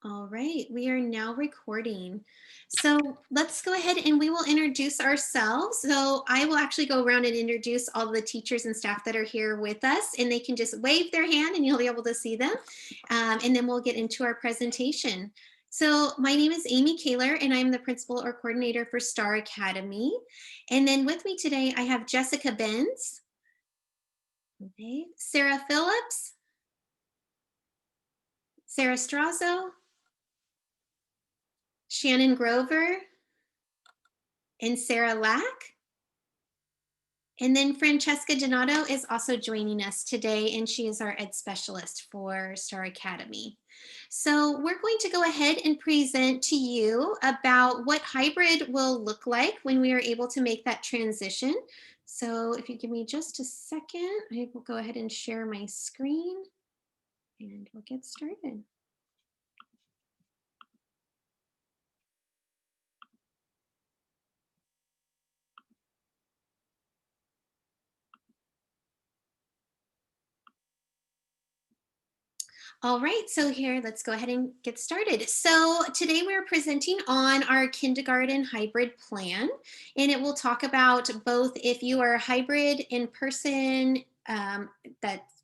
All right, we are now recording. So let's go ahead and we will introduce ourselves. So I will actually go around and introduce all the teachers and staff that are here with us, and they can just wave their hand and you'll be able to see them. And then we'll get into our presentation. So my name is Amy Kaler, and I'm the principal or coordinator for Star Academy. And then with me today, I have Jessica Benz, okay, Sarah Phillips, Sarah Strazo, Shannon Grover, and Sarah Lack. And then Francesca Donato is also joining us today, and she is our ed specialist for Star Academy. So we're going to go ahead and present to you about what hybrid will look like when we are able to make that transition. So if you give me just a second, I will go ahead and share my screen and we'll get started. All right, so here, let's go ahead and get started. So today we're presenting on our kindergarten hybrid plan, and it will talk about both if you are hybrid in person, that's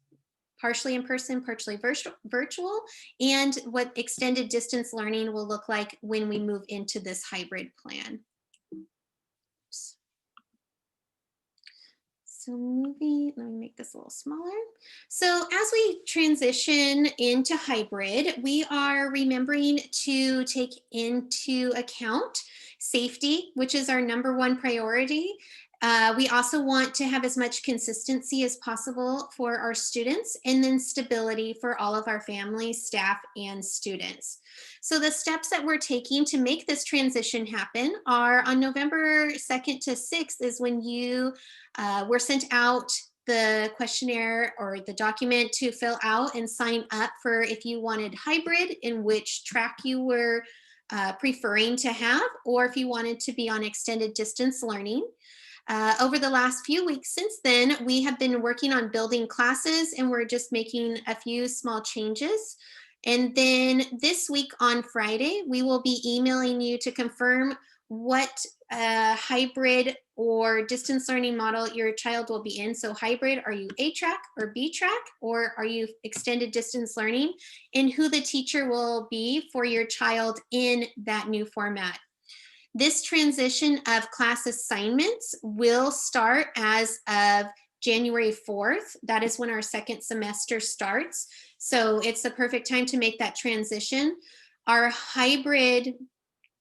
partially in person, partially virtual, and what extended distance learning will look like when we move into this hybrid plan. So moving, let me make this a little smaller. So as we transition into hybrid, we are remembering to take into account safety, which is our number one priority. We also want to have as much consistency as possible for our students, and then stability for all of our families, staff, and students. So the steps that we're taking to make this transition happen are on November 2nd to 6th is when you were sent out the questionnaire or the document to fill out and sign up for if you wanted hybrid, in which track you were preferring to have, or if you wanted to be on extended distance learning. Over the last few weeks since then, we have been working on building classes, and we're just making a few small changes. And then this week on Friday, we will be emailing you to confirm what hybrid or distance learning model your child will be in. So hybrid, are you A track or B track, or are you extended distance learning, and who the teacher will be for your child in that new format. This transition of class assignments will start as of January 4th. That is when our second semester starts. So it's the perfect time to make that transition. Our hybrid,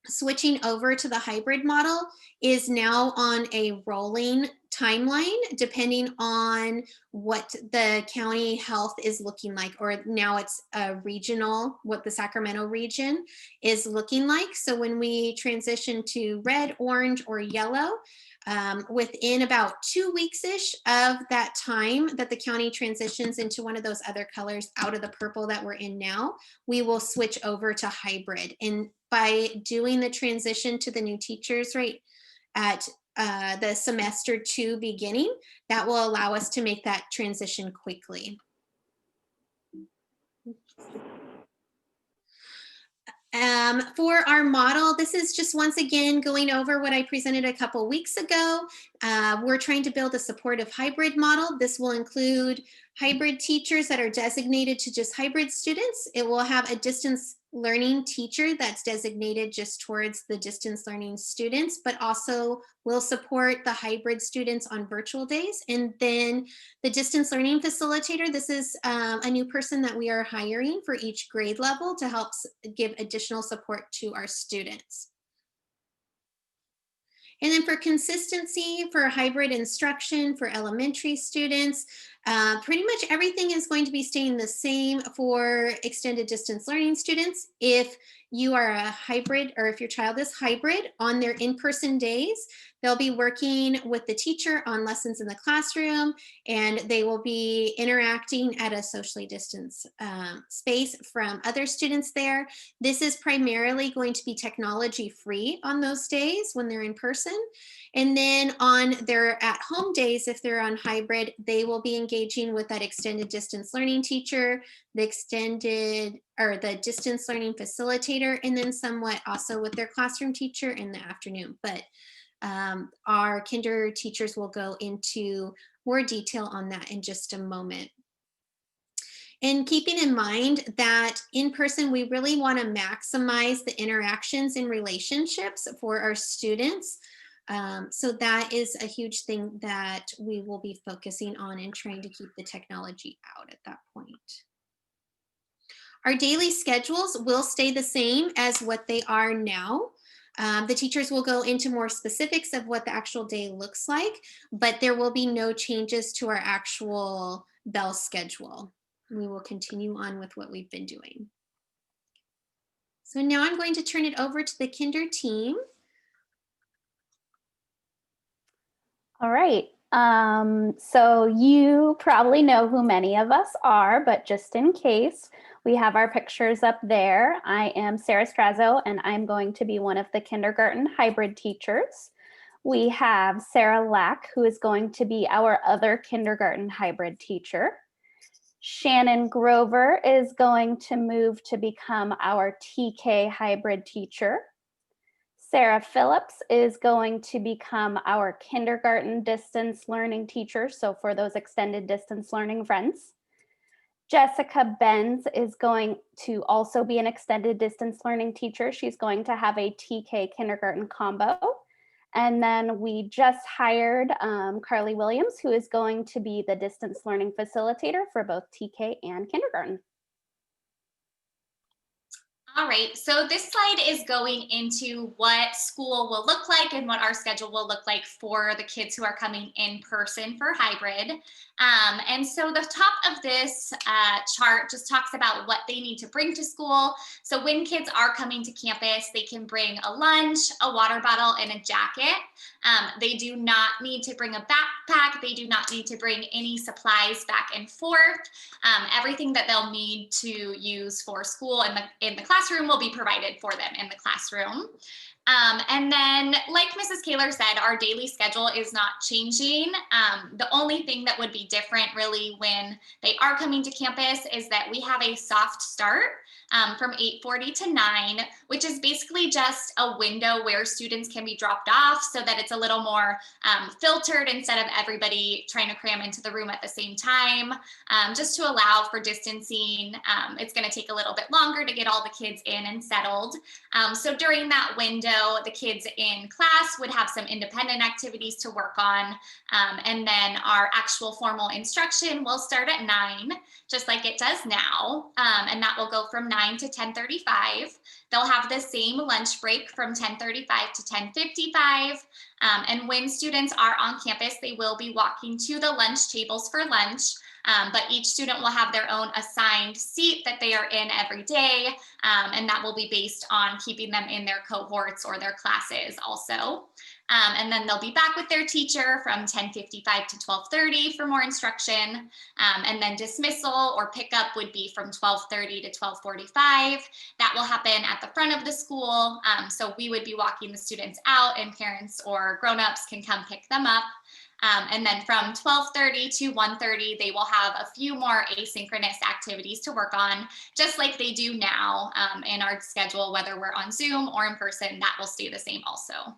switching over to the hybrid model, is now on a rolling timeline depending on what the county health is looking like, or now it's a regional, what the Sacramento region is looking like. So when we transition to red, orange, or yellow, within about 2 weeks-ish of that time that the county transitions into one of those other colors out of the purple that we're in now, we will switch over to hybrid. And by doing the transition to the new teachers right at the semester 2 beginning, that will allow us to make that transition quickly. For our model, this is just once again going over what I presented a couple weeks ago. We're trying to build a supportive hybrid model. This will include hybrid teachers that are designated to just hybrid students. It will have a distance learning teacher that's designated just towards the distance learning students, but also will support the hybrid students on virtual days. And then the distance learning facilitator, this is a new person that we are hiring for each grade level to help give additional support to our students. And then for consistency, for hybrid instruction for elementary students, pretty much everything is going to be staying the same for extended distance learning students. If you are a hybrid, or if your child is hybrid on their in-person days, They'll be working with the teacher on lessons in the classroom, and they will be interacting at a socially distanced space from other students there. This is primarily going to be technology free on those days when they're in person. And then on their at home days, if they're on hybrid, they will be engaging with that extended distance learning teacher, the the distance learning facilitator, and then somewhat also with their classroom teacher in the afternoon. But our kinder teachers will go into more detail on that in just a moment. And keeping in mind that in person, we really want to maximize the interactions and relationships for our students. So that is a huge thing that we will be focusing on and trying to keep the technology out at that point. Our daily schedules will stay the same as what they are now. The teachers will go into more specifics of what the actual day looks like, but there will be no changes to our actual bell schedule. We will continue on with what we've been doing. So now I'm going to turn it over to the kinder team. All right. So you probably know who many of us are, but just in case, we have our pictures up there. I am Sarah Strazo, and I'm going to be one of the kindergarten hybrid teachers. We have Sarah Lack, who is going to be our other kindergarten hybrid teacher. Shannon Grover is going to move to become our TK hybrid teacher. Sarah Phillips is going to become our kindergarten distance learning teacher, so for those extended distance learning friends. Jessica Benz is going to also be an extended distance learning teacher. She's going to have a TK kindergarten combo. And then we just hired Carly Williams, who is going to be the distance learning facilitator for both TK and kindergarten. All right, so this slide is going into what school will look like and what our schedule will look like for the kids who are coming in person for hybrid. And so the top of this chart just talks about what they need to bring to school. So when kids are coming to campus, they can bring a lunch, a water bottle, and a jacket. They do not need to bring a backpack. They do not need to bring any supplies back and forth. Everything that they'll need to use for school in the classroom will be provided for them in the classroom. And then, like Mrs. Kaler said, our daily schedule is not changing. The only thing that would be different really when they are coming to campus is that we have a soft start from 8:40 to 9, which is basically just a window where students can be dropped off so that it's a little more filtered instead of everybody trying to cram into the room at the same time, just to allow for distancing. It's going to take a little bit longer to get all the kids in and settled. So during that window, the kids in class would have some independent activities to work on. And then our actual formal instruction will start at 9, just like it does now. And that will go from 9 to 10:35. They'll have the same lunch break from 10:35 to 10:55. And when students are on campus, they will be walking to the lunch tables for lunch. But each student will have their own assigned seat that they are in every day, and that will be based on keeping them in their cohorts or their classes also. And then they'll be back with their teacher from 10:55 to 12:30 for more instruction. And then dismissal or pickup would be from 12:30 to 12:45. That will happen at the front of the school. So we would be walking the students out, and parents or grown-ups can come pick them up. And then from 12:30 to 1:30, they will have a few more asynchronous activities to work on, just like they do now in our schedule, whether we're on Zoom or in person. That will stay the same also.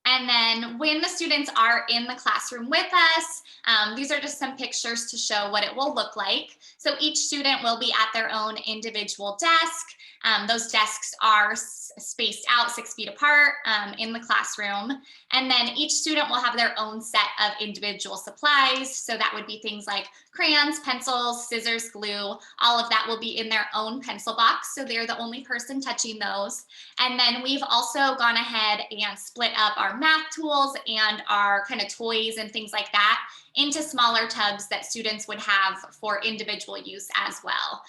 And then when the students are in the classroom with us, these are just some pictures to show what it will look like. So each student will be at their own individual desk. Those desks are spaced out 6 feet apart in the classroom. And then each student will have their own set of individual supplies. So that would be things like crayons, pencils, scissors, glue. All of that will be in their own pencil box. So they're the only person touching those. And then we've also gone ahead and split up our math tools and our kind of toys and things like that into smaller tubs that students would have for individual use as well.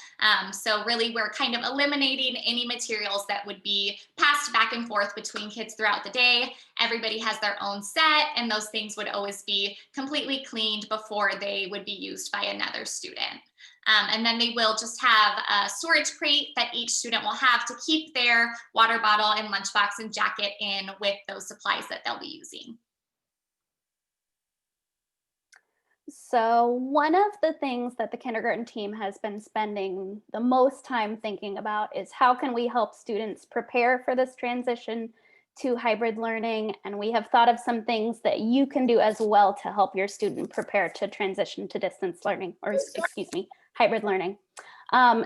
So really we're kind of eliminating any materials that would be passed back and forth between kids throughout the day. Everybody has their own set, and those things would always be completely cleaned before they would be used by another student. And then they will just have a storage crate that each student will have to keep their water bottle and lunchbox and jacket in with those supplies that they'll be using. So one of the things that the kindergarten team has been spending the most time thinking about is how can we help students prepare for this transition to hybrid learning? And we have thought of some things that you can do as well to help your student prepare to transition to distance learning, or excuse me, hybrid learning.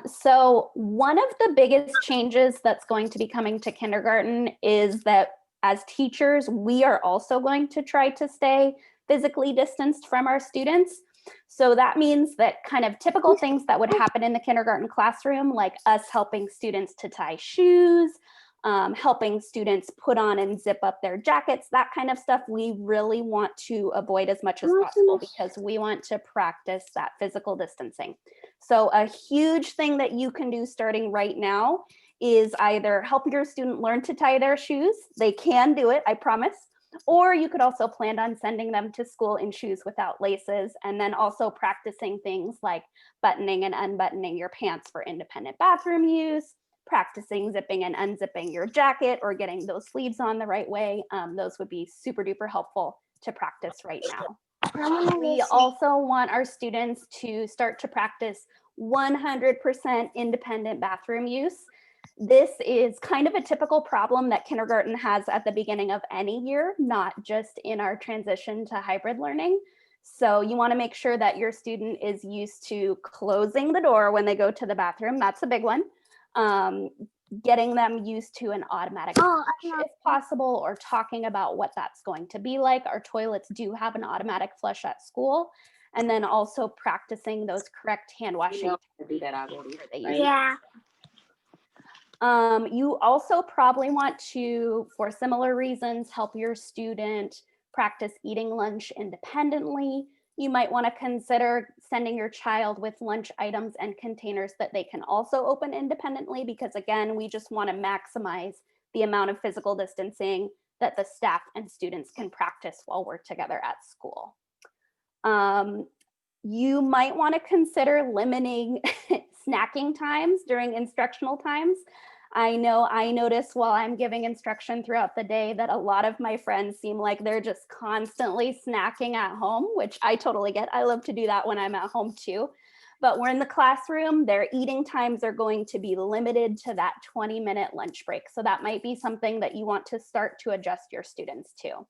So one of the biggest changes that's going to be coming to kindergarten is that as teachers, we are also going to try to stay physically distanced from our students. So that means that kind of typical things that would happen in the kindergarten classroom, like us helping students to tie shoes, helping students put on and zip up their jackets, that kind of stuff, we really want to avoid as much as possible because we want to practice that physical distancing. So a huge thing that you can do starting right now is either help your student learn to tie their shoes. They can do it, I promise. Or you could also plan on sending them to school in shoes without laces, and then also practicing things like buttoning and unbuttoning your pants for independent bathroom use, practicing zipping and unzipping your jacket or getting those sleeves on the right way. Those would be super duper helpful to practice right now. We also want our students to start to practice 100% independent bathroom use. This is kind of a typical problem that kindergarten has at the beginning of any year, not just in our transition to hybrid learning. So you want to make sure that your student is used to closing the door when they go to the bathroom. That's a big one. Getting them used to an automatic flush if possible, or talking about what that's going to be like. Our toilets do have an automatic flush at school. And then also practicing those correct hand washing. Yeah. You also probably want to, for similar reasons, help your student practice eating lunch independently. You might want to consider sending your child with lunch items and containers that they can also open independently, because again, we just want to maximize the amount of physical distancing that the staff and students can practice while we're together at school. You might want to consider limiting snacking times during instructional times. I know I notice while I'm giving instruction throughout the day that a lot of my friends seem like they're just constantly snacking at home, which I totally get. I love to do that when I'm at home too. But we're in the classroom, their eating times are going to be limited to that 20-minute lunch break. So that might be something that you want to start to adjust your students to.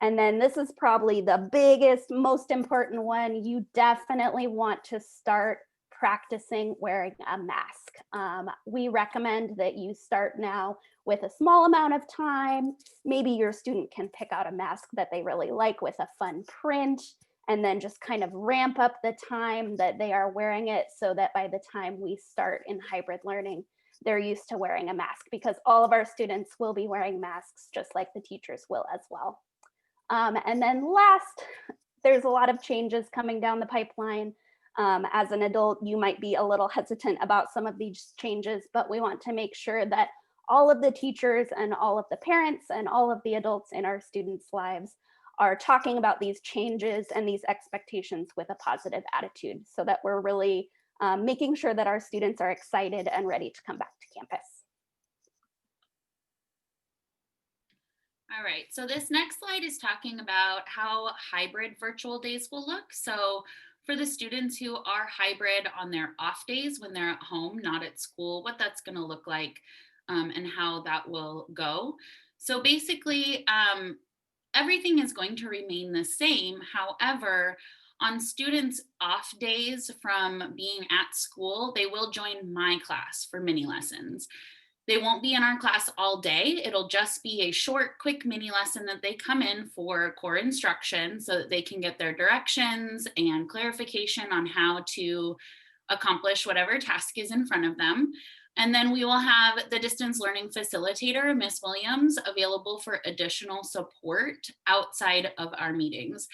And then this is probably the biggest, most important one. You definitely want to start practicing wearing a mask. We recommend that you start now with a small amount of time. Maybe your student can pick out a mask that they really like with a fun print, and then just kind of ramp up the time that they are wearing it so that by the time we start in hybrid learning, they're used to wearing a mask, because all of our students will be wearing masks just like the teachers will as well. And then last, there's a lot of changes coming down the pipeline. As an adult, you might be a little hesitant about some of these changes, but we want to make sure that all of the teachers and all of the parents and all of the adults in our students' lives are talking about these changes and these expectations with a positive attitude, so that we're really making sure that our students are excited and ready to come back to campus. All right, so this next slide is talking about how hybrid virtual days will look. So for the students who are hybrid on their off days when they're at home, not at school, what that's going to look like and how that will go. So basically, everything is going to remain the same. However, on students' off days from being at school, they will join my class for mini lessons. They won't be in our class all day. It'll just be a short, quick mini lesson that they come in for core instruction so that they can get their directions and clarification on how to accomplish whatever task is in front of them. And then we will have the distance learning facilitator, Miss Williams, available for additional support outside of our meetings.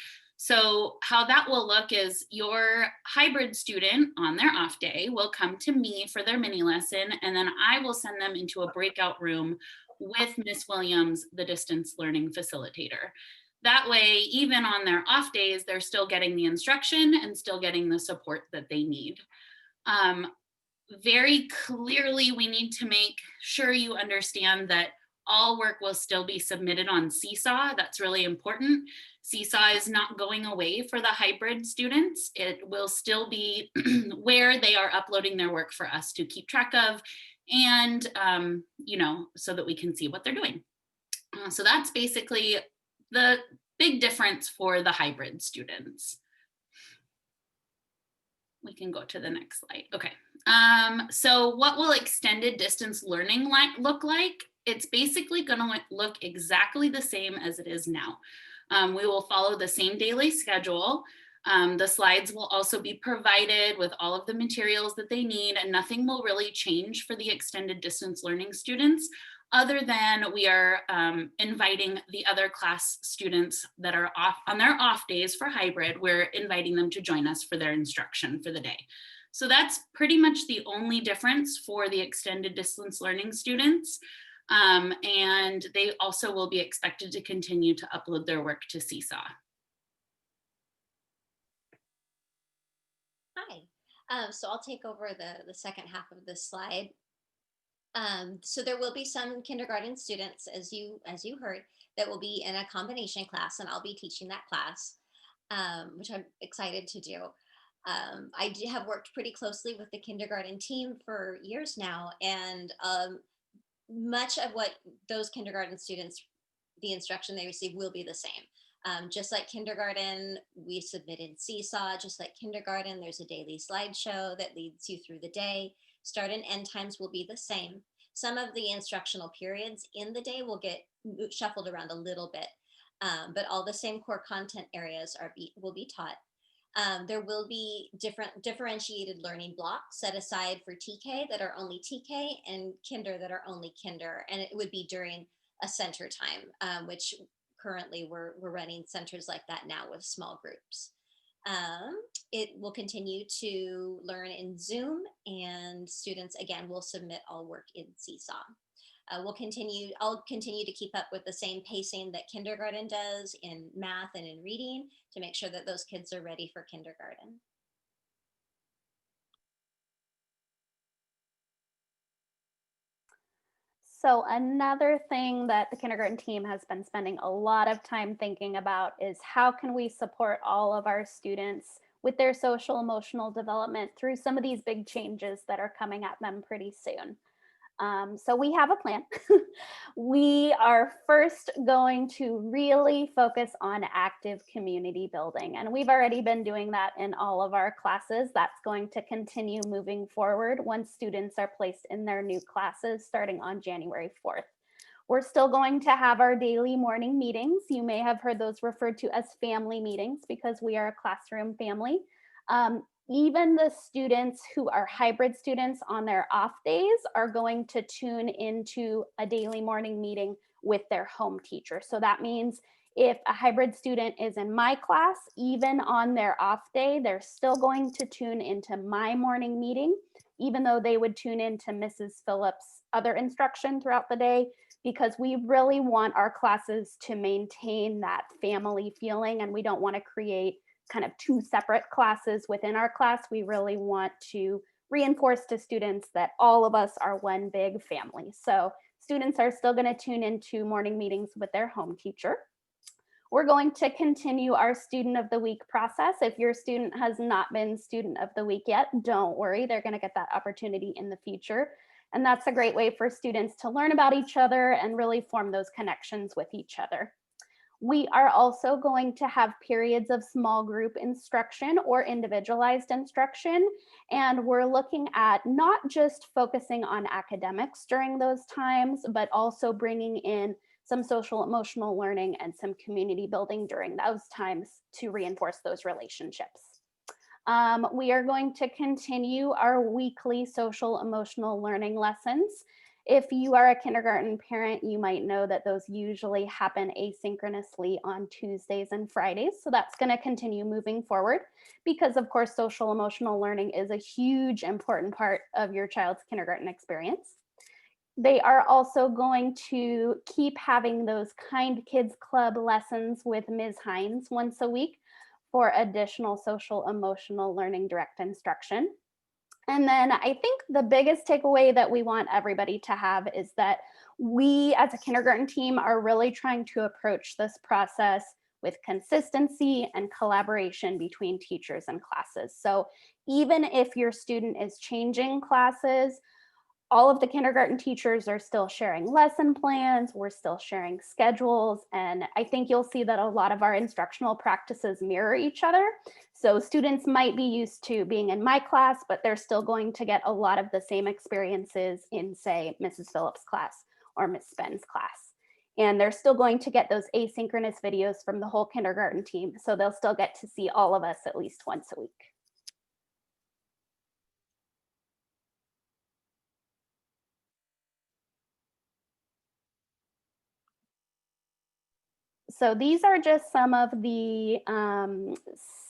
So how that will look is your hybrid student on their off day will come to me for their mini lesson, and then I will send them into a breakout room with Miss Williams, the distance learning facilitator. That way, even on their off days, they're still getting the instruction and still getting the support that they need. Very clearly, we need to make sure you understand that all work will still be submitted on Seesaw. That's really important. Seesaw is not going away for the hybrid students. It will still be where they are uploading their work for us to keep track of, and so that we can see what they're doing. So that's basically the big difference for the hybrid students. We can go to the next slide. Okay. So what will extended distance learning look like? It's basically going to look exactly the same as it is now. We will follow the same daily schedule. The slides will also be provided with all of the materials that they need, and nothing will really change for the extended distance learning students, other than we are inviting the other class students that are off on their off days for hybrid. We're inviting them to join us for their instruction for the day. So that's pretty much the only difference for the extended distance learning students. And they also will be expected to continue to upload their work to Seesaw. Hi, so I'll take over the second half of this slide. So there will be some kindergarten students, as you heard, that will be in a combination class, and I'll be teaching that class, which I'm excited to do. I have worked pretty closely with the kindergarten team for years now, and much of what those kindergarten students, the instruction they receive will be the same. Just like kindergarten, we submitted Seesaw. Just like kindergarten, there's a daily slideshow that leads you through the day. Start and end times will be the same. Some of the instructional periods in the day will get shuffled around a little bit, but all the same core content areas will be taught. There will be differentiated learning blocks set aside for TK that are only TK, and Kinder that are only Kinder, and it would be during a center time, which currently we're running centers like that now with small groups. It will continue to learn in Zoom, and students again will submit all work in Seesaw. I'll continue to keep up with the same pacing that kindergarten does in math and in reading to make sure that those kids are ready for kindergarten. So another thing that the kindergarten team has been spending a lot of time thinking about is how can we support all of our students with their social emotional development through some of these big changes that are coming at them pretty soon. So we have a plan. We are first going to really focus on active community building, and we've already been doing that in all of our classes. That's going to continue moving forward once students are placed in their new classes starting on January 4th. We're still going to have our daily morning meetings. You may have heard those referred to as family meetings because we are a classroom family. Even the students who are hybrid students on their off days are going to tune into a daily morning meeting with their home teacher. So that means if a hybrid student is in my class, even on their off day, they're still going to tune into my morning meeting, even though they would tune into Mrs. Phillips' other instruction throughout the day, because we really want our classes to maintain that family feeling, and we don't want to create kind of two separate classes within our class. We really want to reinforce to students that all of us are one big family. So students are still going to tune into morning meetings with their home teacher. We're going to continue our student of the week process. If your student has not been student of the week yet, don't worry, they're going to get that opportunity in the future. And that's a great way for students to learn about each other and really form those connections with each other. We are also going to have periods of small group instruction or individualized instruction. And we're looking at not just focusing on academics during those times, but also bringing in some social emotional learning and some community building during those times to reinforce those relationships. We are going to continue our weekly social emotional learning lessons. If you are a kindergarten parent, you might know that those usually happen asynchronously on Tuesdays and Fridays. So that's going to continue moving forward because, of course, social emotional learning is a huge important part of your child's kindergarten experience. They are also going to keep having those Kind Kids Club lessons with Ms. Hines once a week for additional social emotional learning direct instruction. And then I think the biggest takeaway that we want everybody to have is that we as a kindergarten team are really trying to approach this process with consistency and collaboration between teachers and classes. So even if your student is changing classes, all of the kindergarten teachers are still sharing lesson plans, we're still sharing schedules, and I think you'll see that a lot of our instructional practices mirror each other. So students might be used to being in my class, but they're still going to get a lot of the same experiences in, say, Mrs. Phillips' class or Miss Spen's class. And they're still going to get those asynchronous videos from the whole kindergarten team, so they'll still get to see all of us at least once a week. So these are just some of the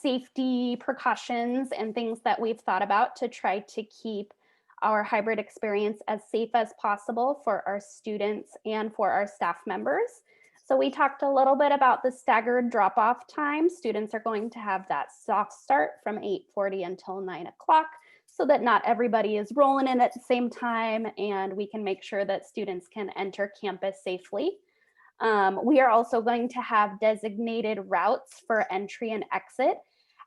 safety precautions and things that we've thought about to try to keep our hybrid experience as safe as possible for our students and for our staff members. So we talked a little bit about the staggered drop-off time. Students are going to have that soft start from 8:40 until 9 o'clock so that not everybody is rolling in at the same time, and we can make sure that students can enter campus safely. We are also going to have designated routes for entry and exit.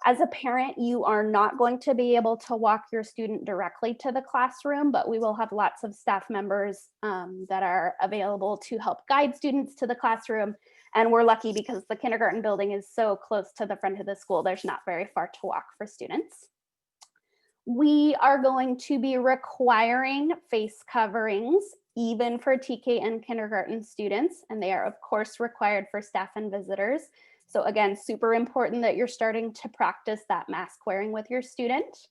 As a parent, you are not going to be able to walk your student directly to the classroom, but we will have lots of staff members that are available to help guide students to the classroom. And we're lucky because the kindergarten building is so close to the front of the school, there's not very far to walk for students. We are going to be requiring face coverings even for TK and kindergarten students, and they are of course required for staff and visitors. So again, super important that you're starting to practice that mask wearing with your student.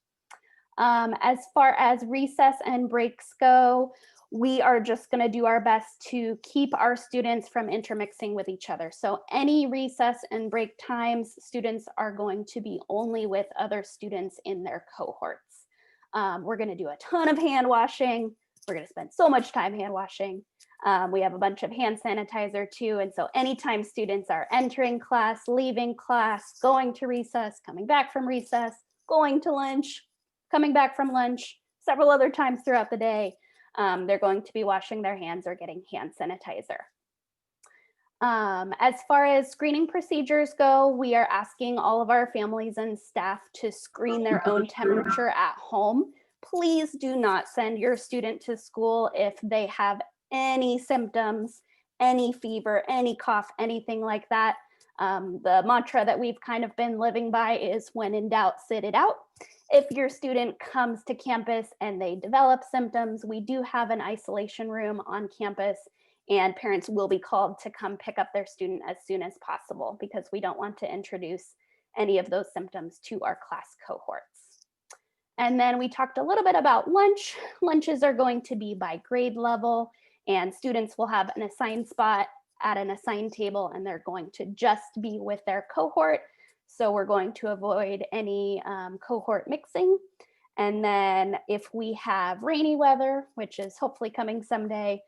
As far as recess and breaks go, we are just going to do our best to keep our students from intermixing with each other. So any recess and break times, students are going to be only with other students in their cohorts. We're going to do a ton of hand washing. We're going to spend so much time hand washing. We have a bunch of hand sanitizer too. And so anytime students are entering class, leaving class, going to recess, coming back from recess, going to lunch, coming back from lunch, several other times throughout the day, they're going to be washing their hands or getting hand sanitizer. As far as screening procedures go, we are asking all of our families and staff to screen their own temperature at home. Please do not send your student to school if they have any symptoms, any fever, any cough, anything like that. The mantra that we've kind of been living by is when in doubt, sit it out. If your student comes to campus and they develop symptoms, we do have an isolation room on campus, and parents will be called to come pick up their student as soon as possible because we don't want to introduce any of those symptoms to our class cohorts. And then we talked a little bit about lunch. Lunches are going to be by grade level, and students will have an assigned spot at an assigned table, and they're going to just be with their cohort. So we're going to avoid any cohort mixing. And then if we have rainy weather, which is hopefully coming someday,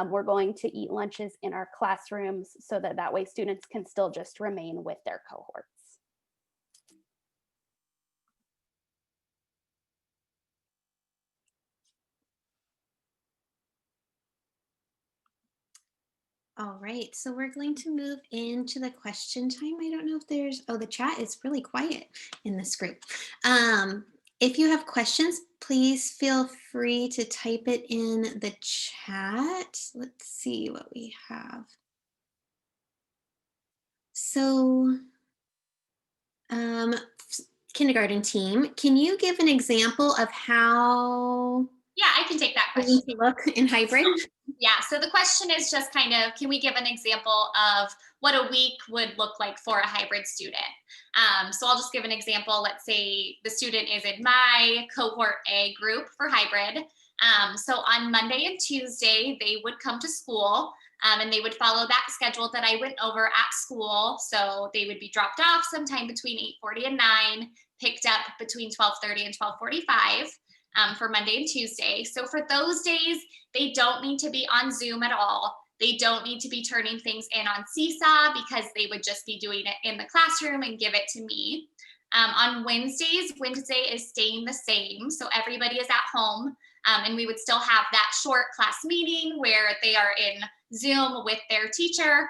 we're going to eat lunches in our classrooms so that that way students can still just remain with their cohorts. All right, so we're going to move into the question time. I don't know if there's, oh, the chat is really quiet in this group. If you have questions, please feel free to type it in the chat. Let's see what we have. So, kindergarten team, can you give an example of how Yeah, I can take that we question. need to look in hybrid? Yeah, so the question is just kind of, can we give an example of what a week would look like for a hybrid student? So I'll just give an example. Let's say the student is in my cohort A group for hybrid. So on Monday and Tuesday, they would come to school. And they would follow that schedule that I went over at school. So they would be dropped off sometime between 8:40 and 9, picked up between 12:30 and 12:45 for Monday and Tuesday. So for those days, they don't need to be on Zoom at all. They don't need to be turning things in on Seesaw because they would just be doing it in the classroom and give it to me. On Wednesdays, Wednesday is staying the same. So everybody is at home. And we would still have that short class meeting where they are in Zoom with their teacher.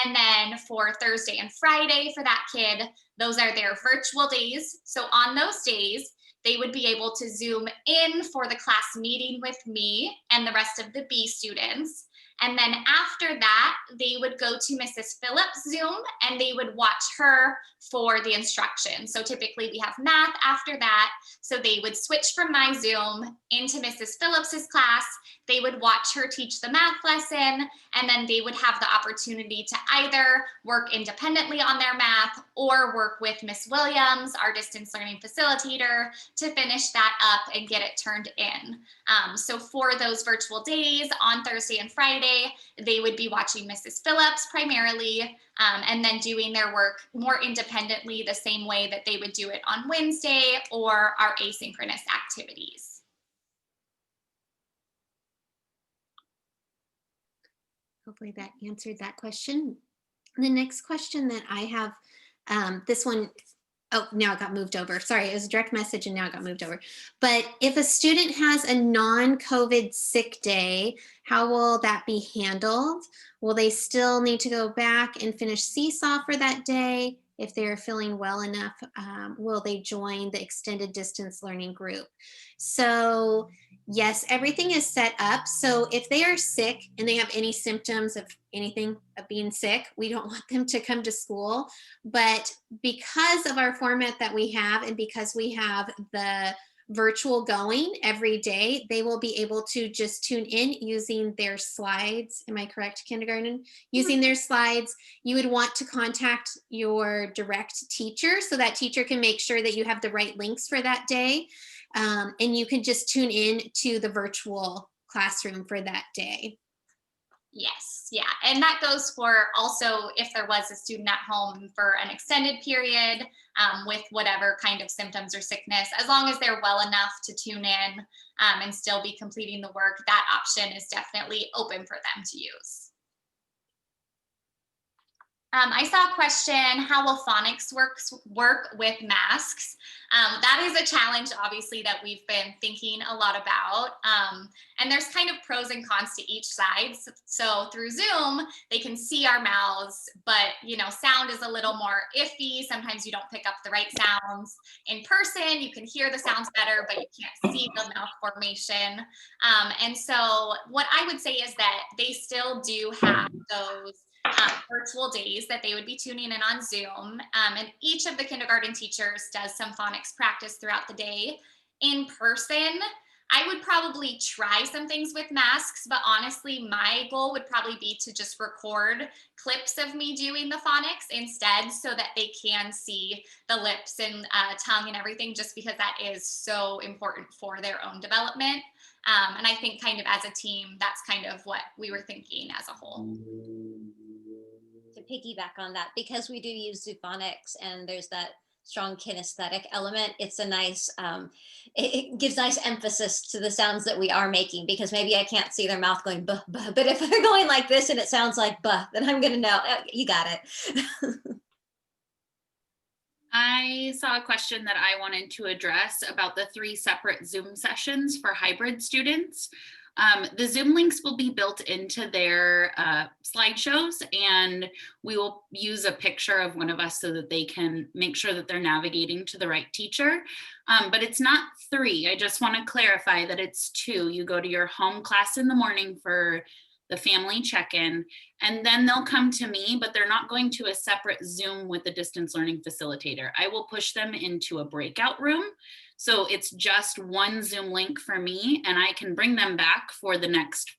And then for Thursday and Friday for that kid, those are their virtual days. So on those days, they would be able to Zoom in for the class meeting with me and the rest of the B students. And then after that, they would go to Mrs. Phillips' Zoom and they would watch her for the instruction. So typically we have math after that. So they would switch from my Zoom into Mrs. Phillips's class. They would watch her teach the math lesson, and then they would have the opportunity to either work independently on their math or work with Miss Williams, our distance learning facilitator, to finish that up and get it turned in. So for those virtual days on Thursday and Friday, they would be watching Mrs. Phillips primarily, and then doing their work more independently the same way that they would do it on Wednesday or our asynchronous activities. Hopefully that answered that question. The next question that I have, this one, oh, now it got moved over. Sorry, it was a direct message and now it got moved over. But if a student has a non-COVID sick day, how will that be handled? Will they still need to go back and finish Seesaw for that day? If they're feeling well enough, will they join the extended distance learning group? So yes, everything is set up. So if they are sick and they have any symptoms of anything of being sick, we don't want them to come to school. But because of our format that we have and because we have the virtual going every day, they will be able to just tune in using their slides. Am I correct, kindergarten? Using their slides. You would want to contact your direct teacher so that teacher can make sure that you have the right links for that day. And you can just tune in to the virtual classroom for that day. Yes, yeah, and that goes for also if there was a student at home for an extended period with whatever kind of symptoms or sickness, as long as they're well enough to tune in and still be completing the work, that option is definitely open for them to use. I saw a question, how will Phonics work with masks? That is a challenge, obviously, that we've been thinking a lot about. And there's kind of pros and cons to each side. So through Zoom, they can see our mouths, but sound is a little more iffy. Sometimes you don't pick up the right sounds. In person, you can hear the sounds better, but you can't see the mouth formation. And so what I would say is that they still do have those virtual days that they would be tuning in on Zoom. And each of the kindergarten teachers does some phonics practice throughout the day. In person, I would probably try some things with masks, but honestly, my goal would probably be to just record clips of me doing the phonics instead so that they can see the lips and tongue and everything, just because that is so important for their own development. And I think kind of as a team, that's kind of what we were thinking as a whole. To piggyback on that, because we do use Phonics and there's that strong kinesthetic element, it's a nice, it gives nice emphasis to the sounds that we are making, because maybe I can't see their mouth going buh, buh, but if they're going like this and it sounds like buh, then I'm gonna know, you got it. I saw a question that I wanted to address about the 3 separate Zoom sessions for hybrid students. The Zoom links will be built into their slideshows, and we will use a picture of one of us so that they can make sure that they're navigating to the right teacher. But it's not 3. I just want to clarify that it's 2. You go to your home class in the morning for the family check-in, and then they'll come to me, but they're not going to a separate Zoom with the distance learning facilitator. I will push them into a breakout room. So it's just one Zoom link for me, and I can bring them back for the next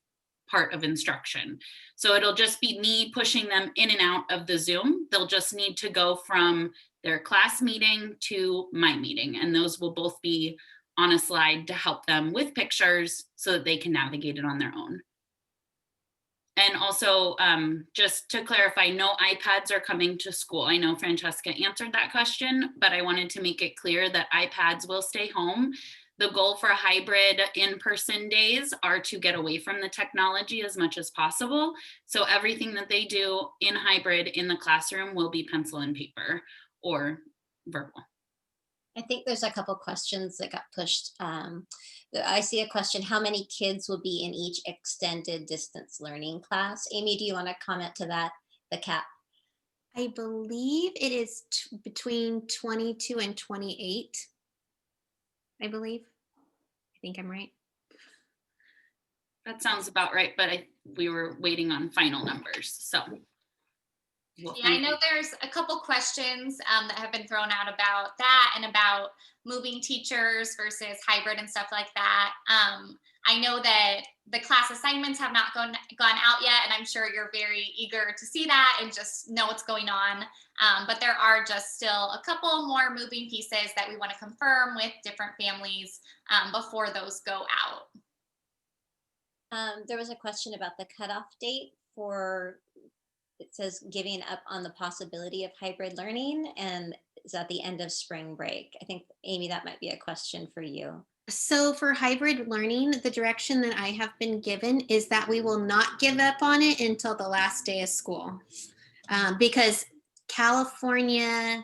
part of instruction. So it'll just be me pushing them in and out of the Zoom. They'll just need to go from their class meeting to my meeting, and those will both be on a slide to help them with pictures so that they can navigate it on their own. And also, just to clarify, no iPads are coming to school. I know Francesca answered that question, but I wanted to make it clear that iPads will stay home. The goal for hybrid in-person days are to get away from the technology as much as possible. So everything that they do in hybrid in the classroom will be pencil and paper or verbal. I think there's a couple questions that got pushed. I see a question, how many kids will be in each extended distance learning class? Amy, do you want to comment to that, the cap? I believe it is between 22 and 28. I believe. I think I'm right. That sounds about right, but we were waiting on final numbers, so. Yeah, I know there's a couple questions that have been thrown out about that and about moving teachers versus hybrid and stuff like that. I know that the class assignments have not gone out yet, and I'm sure you're very eager to see that and just know what's going on. But there are just still a couple more moving pieces that we want to confirm with different families before those go out. There was a question about the cutoff date for, it says giving up on the possibility of hybrid learning, and is at the end of spring break. I think, Amy, that might be a question for you. So for hybrid learning, the direction that I have been given is that we will not give up on it until the last day of school, because California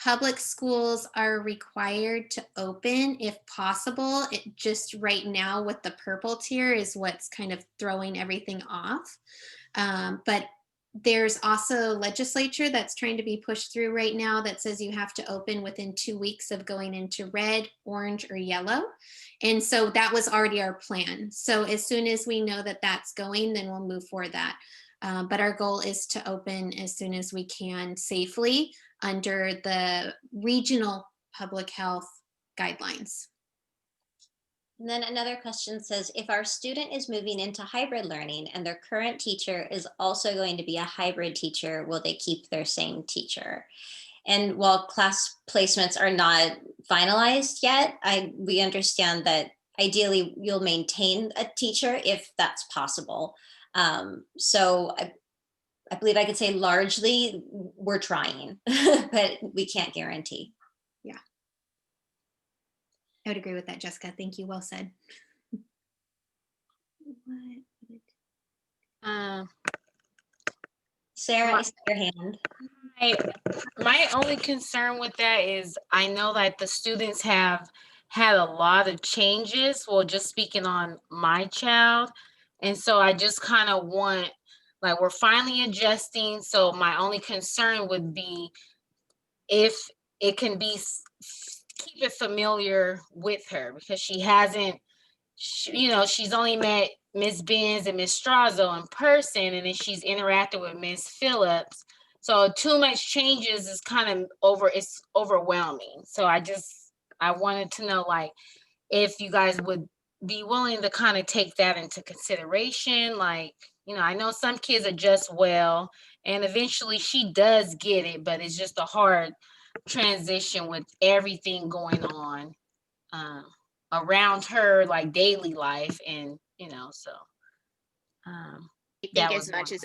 public schools are required to open if possible. It just right now with the purple tier is what's kind of throwing everything off. But there's also legislature that's trying to be pushed through right now that says you have to open within 2 weeks of going into red, orange, or yellow. And so that was already our plan. So as soon as we know that that's going, then we'll move for that. But our goal is to open as soon as we can safely under the regional public health guidelines. And then another question says, if our student is moving into hybrid learning and their current teacher is also going to be a hybrid teacher, will they keep their same teacher? And while class placements are not finalized yet, we understand that ideally you'll maintain a teacher if that's possible. So I believe I could say largely we're trying, but we can't guarantee. Yeah. I would agree with that, Jessica. Thank you. Well said. Sarah, I see your hand. My only concern with that is I know that the students have had a lot of changes. Well, just speaking on my child. And so I just kind of want, like, we're finally adjusting. So my only concern would be if it can be, keep it familiar with her, because she hasn't, she's only met Miss Benz and Miss Strazo in person, and then she's interacted with Miss Phillips. So too much changes is kind of it's overwhelming. So I wanted to know, like, if you guys would be willing to kind of take that into consideration. Like, I know some kids adjust well, and eventually she does get it, but it's just a hard transition with everything going on around her, like daily life, and so I think as much as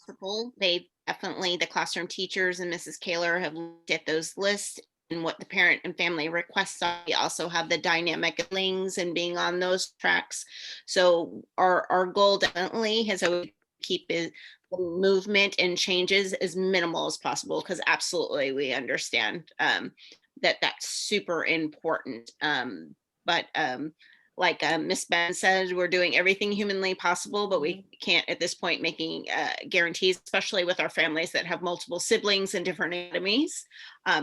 possible, they definitely, the classroom teachers and Mrs. Kaler have looked at those lists and what the parent and family requests are. We also have the dynamic links and being on those tracks. So our goal definitely has always keep it the movement and changes as minimal as possible, because absolutely we understand that that's super important. But like Miss Ben said, we're doing everything humanly possible, but we can't at this point making guarantees, especially with our families that have multiple siblings and different academies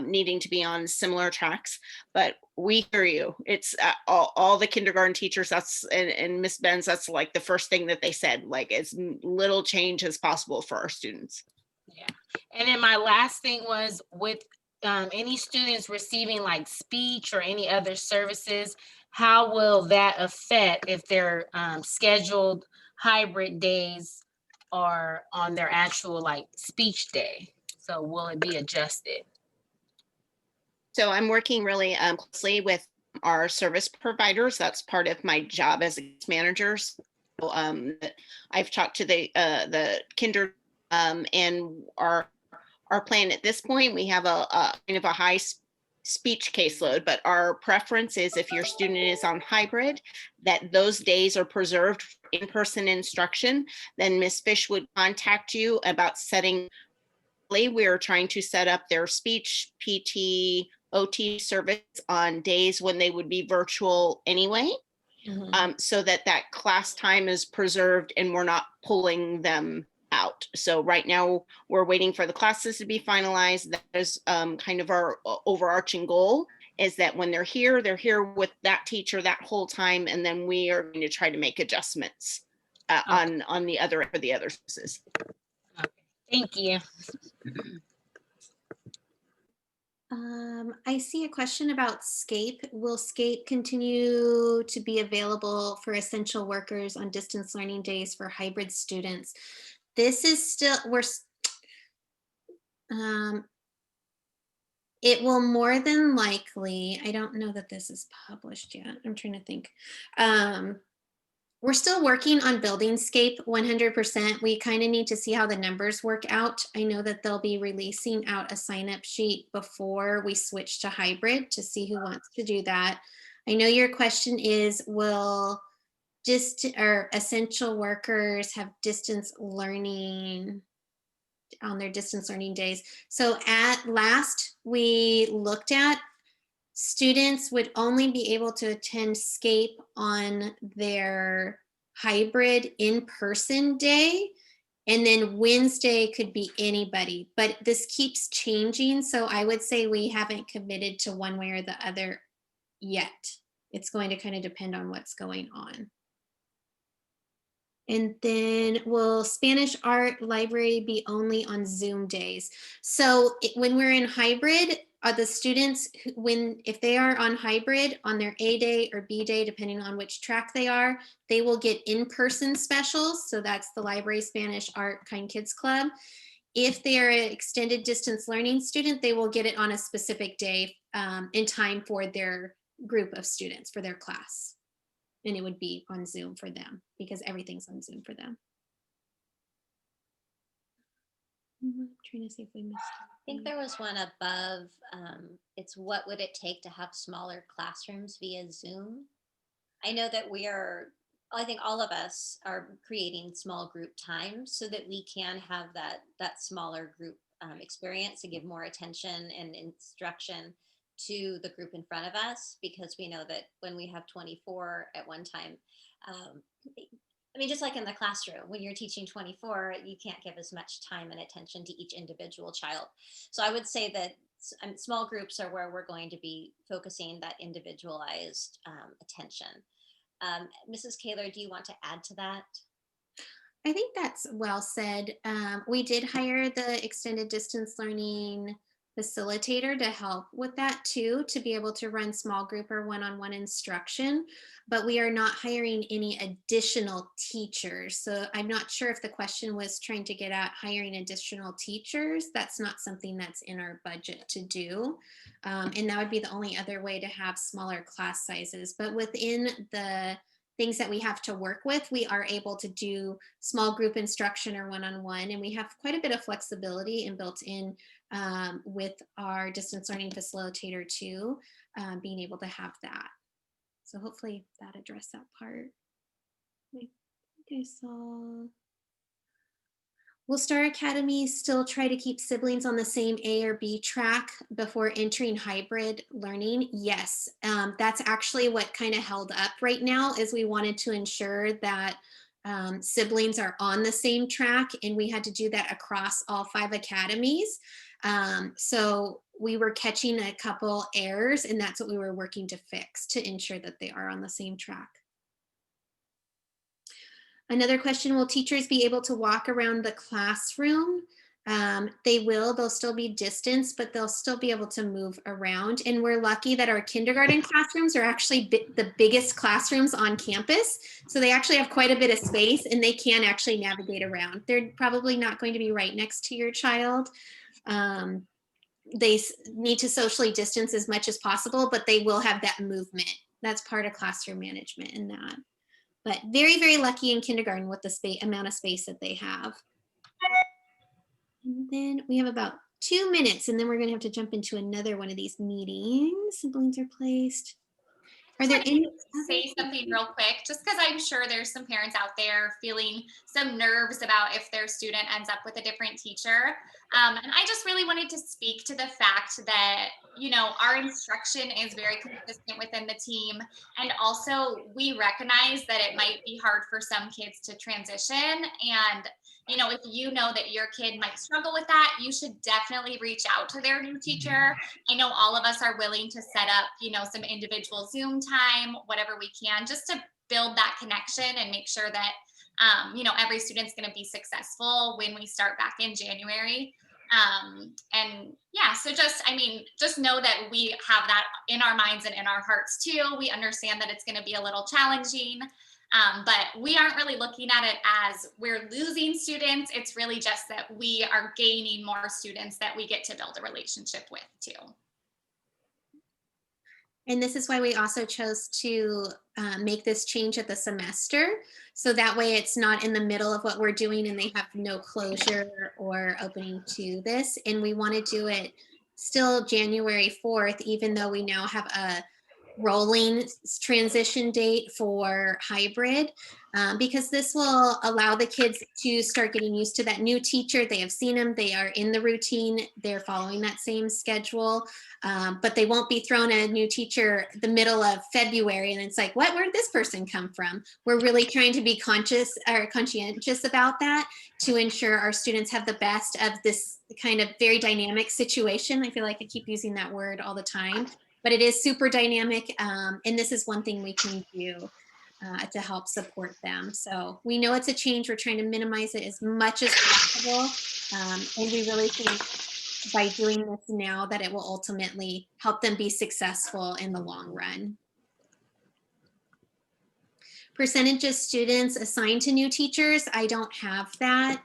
needing to be on similar tracks. But we hear you. It's all the kindergarten teachers, and Miss Ben's, that's like the first thing that they said, like as little change as possible for our students. Yeah. And then my last thing was with any students receiving like speech or any other services, how will that affect if their scheduled hybrid days are on their actual like speech day? So will it be adjusted? So I'm working really closely with our service providers. That's part of my job as a manager. So, I've talked to the kinder, and our plan at this point, we have a kind of a high speech caseload, but our preference is if your student is on hybrid, that those days are preserved for in-person instruction. Then Ms. Fish would contact you about setting. We're trying to set up their speech PT OT service on days when they would be virtual anyway. So that class time is preserved and we're not pulling them out. So right now we're waiting for the classes to be finalized. That is kind of our overarching goal, is that when they're here with that teacher that whole time, and then we are going to try to make adjustments on the other services. Okay. Thank you. I see a question about SCAPE. Will SCAPE continue to be available for essential workers on distance learning days for hybrid students? This is still, it will more than likely, I don't know that this is published yet. I'm trying to think. We're still working on building SCAPE 100%. We kind of need to see how the numbers work out. I know that they'll be releasing out a sign up sheet before we switch to hybrid to see who wants to do that. I know your question is, will essential workers have distance learning on their distance learning days? So at last we looked at, students would only be able to attend SCAPE on their hybrid in-person day. And then Wednesday could be anybody, but this keeps changing. So I would say we haven't committed to one way or the other yet. It's going to kind of depend on what's going on. And then will Spanish art library be only on Zoom days? So when we're in hybrid, the students, if they are on hybrid on their A day or B day, depending on which track they are, they will get in-person specials. So that's the library Spanish art Kind Kids Club. If they are an extended distance learning student, they will get it on a specific day in time for their group of students, for their class. And it would be on Zoom for them because everything's on Zoom for them. I'm trying to see if we missed I think there was one above. It's what would it take to have smaller classrooms via Zoom? I know that I think all of us are creating small group times so that we can have that smaller group experience and give more attention and instruction to the group in front of us, because we know that when we have 24 at one time, I mean, just like in the classroom, when you're teaching 24, you can't give as much time and attention to each individual child. So I would say that small groups are where we're going to be focusing that individualized attention. Mrs. Kaler, do you want to add to that? I think that's well said. We did hire the extended distance learning facilitator to help with that too, to be able to run small group or one-on-one instruction, but we are not hiring any additional teachers. So I'm not sure if the question was trying to get at hiring additional teachers. That's not something that's in our budget to do. And that would be the only other way to have smaller class sizes. But within the things that we have to work with, we are able to do small group instruction or one-on-one, and we have quite a bit of flexibility and built in with our distance learning facilitator too, being able to have that. So hopefully that addressed that part. I think I saw. Will Star Academy still try to keep siblings on the same A or B track before entering hybrid learning? Yes, that's actually what kind of held up right now, is we wanted to ensure that siblings are on the same track, and we had to do that across all 5 academies. So we were catching a couple errors, and that's what we were working to fix to ensure that they are on the same track. Another question, will teachers be able to walk around the classroom? They will, they'll still be distanced, but they'll still be able to move around. And we're lucky that our kindergarten classrooms are actually the biggest classrooms on campus. So they actually have quite a bit of space and they can actually navigate around. They're probably not going to be right next to your child. they need to socially distance as much as possible, but they will have that movement. That's part of classroom management in that. But very, very lucky in kindergarten with the amount of space that they have. And then we have about 2 minutes, and then we're going to have to jump into another one of these meetings. Siblings are placed. Are there any say something real quick, just because I'm sure there's some parents out there feeling some nerves about if their student ends up with a different teacher. And I just really wanted to speak to the fact that, you know, our instruction is very consistent within the team. And also we recognize that it might be hard for some kids to transition. And you know, if you know that your kid might struggle with that, you should definitely reach out to their new teacher. I know all of us are willing to set up, you know, some individual Zoom time, whatever we can, just to build that connection and make sure that, you know, every student's going to be successful when we start back in January. And yeah, so just, I mean, just know that we have that in our minds and in our hearts too. We understand that it's going to be a little challenging. But we aren't really looking at it as we're losing students. It's really just that we are gaining more students that we get to build a relationship with too. And this is why we also chose to make this change at the semester. So that way it's not in the middle of what we're doing and they have no closure or opening to this. And we want to do it still January 4th, even though we now have a rolling transition date for hybrid, because this will allow the kids to start getting used to that new teacher. They have seen them, they are in the routine, they're following that same schedule, but they won't be thrown a new teacher the middle of February and it's like, what, where did this person come from? We're really trying to be conscientious about that to ensure our students have the best of this kind of very dynamic situation. I feel like I keep using that word all the time, but it is super dynamic. And this is one thing we can do to help support them. So we know it's a change. We're trying to minimize it as much as possible. And we really think by doing this now that it will ultimately help them be successful in the long run. Percentage of students assigned to new teachers, I don't have that.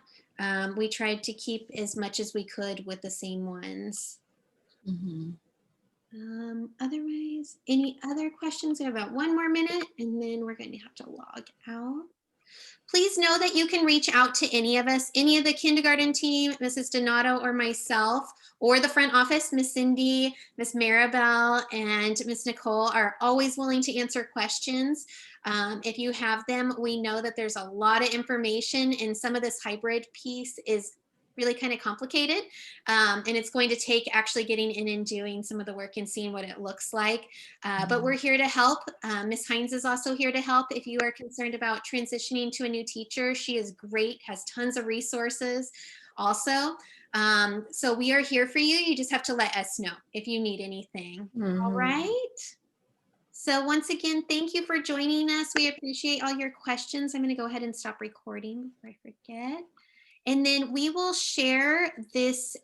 We tried to keep as much as we could with the same ones. Mhm. Otherwise, any other questions? We have about 1 more minute and then we're going to have to log out. Please know that you can reach out to any of us, any of the kindergarten team, Mrs. Donato or myself, or the front office, Miss Cindy, Miss Maribel, and Miss Nicole are always willing to answer questions. If you have them, we know that there's a lot of information and some of this hybrid piece is really kind of complicated. And it's going to take actually getting in and doing some of the work and seeing what it looks like. But we're here to help. Ms. Hines is also here to help if you are concerned about transitioning to a new teacher. She is great, has tons of resources also. So we are here for you. You just have to let us know if you need anything. All right. So once again, thank you for joining us. We appreciate all your questions. I'm going to go ahead and stop recording before I forget. And then we will share this